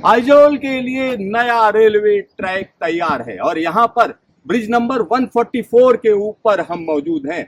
आइजोल के लिए नया रेलवे ट्रैक तैयार है और यहाँ पर ब्रिज नंबर 144 के ऊपर हम मौजूद हैं।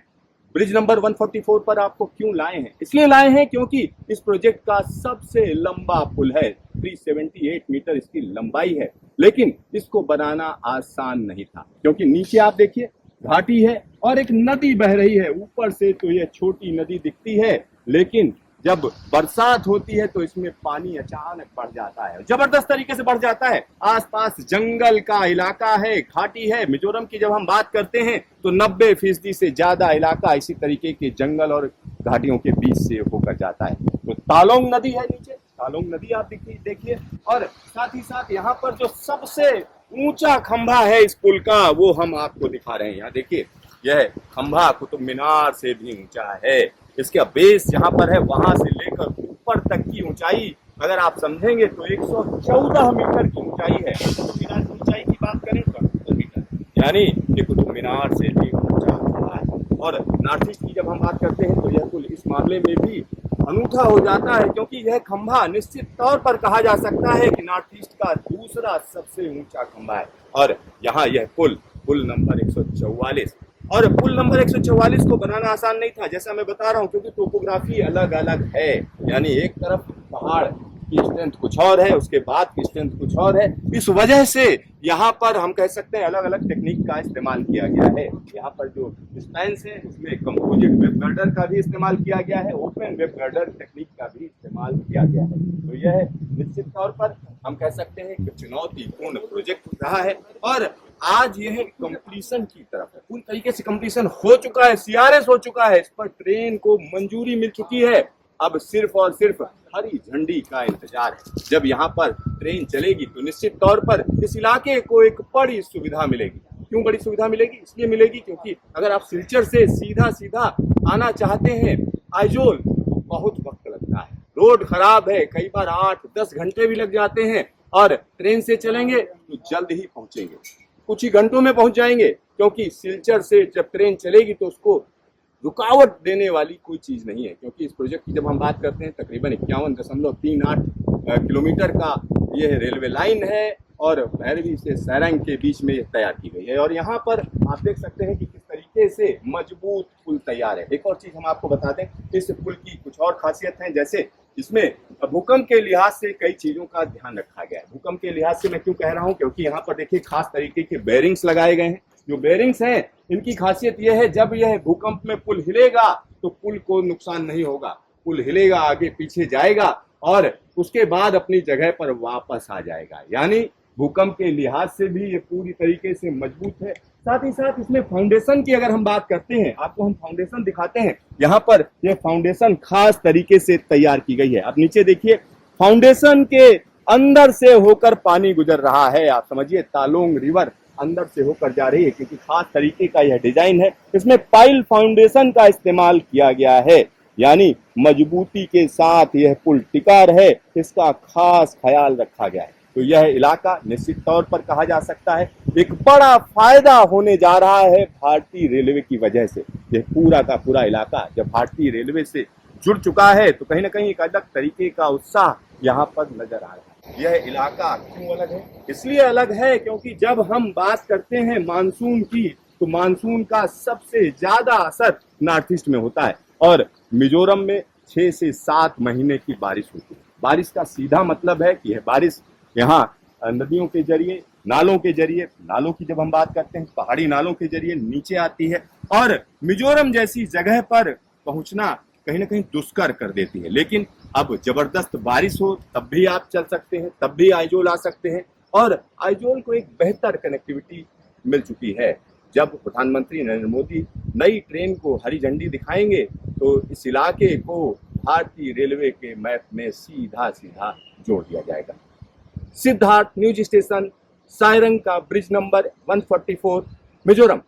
ब्रिज नंबर 144 पर आपको क्यों लाए हैं? इसलिए लाए हैं क्योंकि इस प्रोजेक्ट का सबसे लंबा पुल है, 378 मीटर इसकी लंबाई है। लेकिन इसको बनाना आसान नहीं था क्योंकि नीचे आप देखिए घाटी है और एक नदी बह रही है। ऊपर से तो यह छोटी नदी दिखती है, लेकिन जब बरसात होती है तो इसमें पानी अचानक बढ़ जाता है, जबरदस्त तरीके से बढ़ जाता है। आसपास जंगल का इलाका है, घाटी है। मिजोरम की जब हम बात करते हैं तो 90% से ज्यादा इलाका इसी तरीके के जंगल और घाटियों के बीच से होकर जाता है। तो तालोंग नदी है नीचे, तालोंग नदी आप देखिए। और साथ ही साथ यहाँ पर जो सबसे ऊंचा खंभा है इस पुल का, वो हम आपको दिखा रहे हैं। यहाँ देखिए, यह खंभा कुतुब मीनार से भी ऊंचा है। इसका बेस जहां पर है वहां से लेकर ऊपर तक की ऊंचाई अगर आप समझेंगे तो 114 मीटर की ऊंचाई है। कुतुब मीनार की ऊंचाई की बात करें तो 78 मीटर, यानी ये कुतुब मीनार से भी ऊंचा है। और नॉर्थ ईस्ट की जब हम बात करते हैं तो यह पुल इस मामले में भी अनूठा हो जाता है क्योंकि यह खंभा निश्चित तौर पर कहा जा सकता है कि नॉर्थ ईस्ट का दूसरा सबसे ऊंचा खंभा है। और यहाँ यह पुल नंबर 144, और पुल नंबर 144 को बनाना आसान नहीं था, जैसा मैं बता रहा हूँ, क्योंकि टोपोग्राफी अलग अलग है। यानी एक तरफ पहाड़ की स्ट्रेंथ कुछ और है, उसके बाद की स्ट्रेंथ कुछ और है। इस वजह से यहाँ पर हम कह सकते हैं अलग अलग टेक्निक का इस्तेमाल किया गया है। यहाँ पर जो स्पैंस है उसमें कंपोजिट वेब गर्डर का भी इस्तेमाल किया गया है, ओपन वेब गर्डर टेक्निक का भी इस्तेमाल किया गया है। तो यह निश्चित तौर पर हम कह सकते हैं कि चुनौतीपूर्ण प्रोजेक्ट रहा है और आज यह कंप्लीशन की तरफ है। पूरी तरीके से कंप्लीशन हो चुका है, सीआरएस हो चुका है, इस पर ट्रेन को मंजूरी मिल चुकी है। अब सिर्फ और सिर्फ हरी झंडी का इंतजार है। जब यहाँ पर ट्रेन चलेगी तो निश्चित तौर पर इस इलाके को एक बड़ी सुविधा मिलेगी। क्यों बड़ी सुविधा मिलेगी? इसलिए मिलेगी क्योंकि अगर आप सिलचर से सीधा आना चाहते हैं आइजोल तो बहुत वक्त लगता है, रोड खराब है, कई बार 8-10 घंटे भी लग जाते हैं। और ट्रेन से चलेंगे तो जल्द ही पहुंचेंगे, कुछ ही घंटों में पहुंच जाएंगे, क्योंकि सिलचर से जब ट्रेन चलेगी तो उसको रुकावट देने वाली कोई चीज नहीं है। क्योंकि इस प्रोजेक्ट की जब हम बात करते हैं तकरीबन 51.38 किलोमीटर का यह रेलवे लाइन है और भैरवी से सैरंग के बीच में तैयार की गई है। और यहाँ पर आप देख सकते हैं कि किस तरीके से मजबूत पुल तैयार है। एक और चीज हम आपको बता दें, इस पुल की कुछ और खासियत है, जैसे इसमें भूकंप के लिहाज से कई चीजों का ध्यान रखा गया है। भूकंप के लिहाज से मैं क्यों कह रहा हूँ, क्योंकि यहाँ पर देखिए खास तरीके के बेरिंग्स लगाए गए हैं। जो बेरिंग्स हैं इनकी खासियत यह है, जब यह भूकंप में पुल हिलेगा तो पुल को नुकसान नहीं होगा। पुल हिलेगा, आगे पीछे जाएगा और उसके बाद अपनी जगह पर वापस आ जाएगा। यानी भूकंप के लिहाज से भी ये पूरी तरीके से मजबूत है। साथ ही साथ इसमें फाउंडेशन की अगर हम बात करते हैं, आपको हम फाउंडेशन दिखाते हैं। यहाँ पर यह फाउंडेशन खास तरीके से तैयार की गई है। आप नीचे देखिए, फाउंडेशन के अंदर से होकर पानी गुजर रहा है। आप समझिए तालोंग रिवर अंदर से होकर जा रही है, क्योंकि खास तरीके का यह डिजाइन है। इसमें पाइल फाउंडेशन का इस्तेमाल किया गया है, यानी मजबूती के साथ यह पुल टिका रहे, इसका खास ख्याल रखा गया है। तो यह इलाका निश्चित तौर पर कहा जा सकता है एक बड़ा फायदा होने जा रहा है भारतीय रेलवे की वजह से। यह पूरा का पूरा इलाका जब भारतीय रेलवे से जुड़ चुका है तो कहीं ना कहीं एक अलग तरीके का उत्साह यहाँ पर नजर आ रहा है। यह इलाका क्यों अलग है? इसलिए अलग है क्योंकि जब हम बात करते हैं मानसून की, तो मानसून का सबसे ज्यादा असर नॉर्थ ईस्ट में होता है और मिजोरम में 6 से 7 महीने की बारिश होती है। बारिश का सीधा मतलब है कि यह बारिश यहाँ नदियों के जरिए, नालों के जरिए, नालों की जब हम बात करते हैं पहाड़ी नालों के जरिए नीचे आती है और मिजोरम जैसी जगह पर पहुंचना कहीं ना कहीं दुष्कर कर देती है। लेकिन अब जबरदस्त बारिश हो तब भी आप चल सकते हैं, तब भी आइजोल आ सकते हैं। और आइजोल को एक बेहतर कनेक्टिविटी मिल चुकी है। जब प्रधानमंत्री नरेंद्र मोदी नई ट्रेन को हरी झंडी दिखाएंगे तो इस इलाके को भारतीय रेलवे के मैप में सीधा जोड़ दिया जाएगा। सिद्धार्थ, न्यूज स्टेशन, सायरंग का ब्रिज नंबर 144, मिजोरम।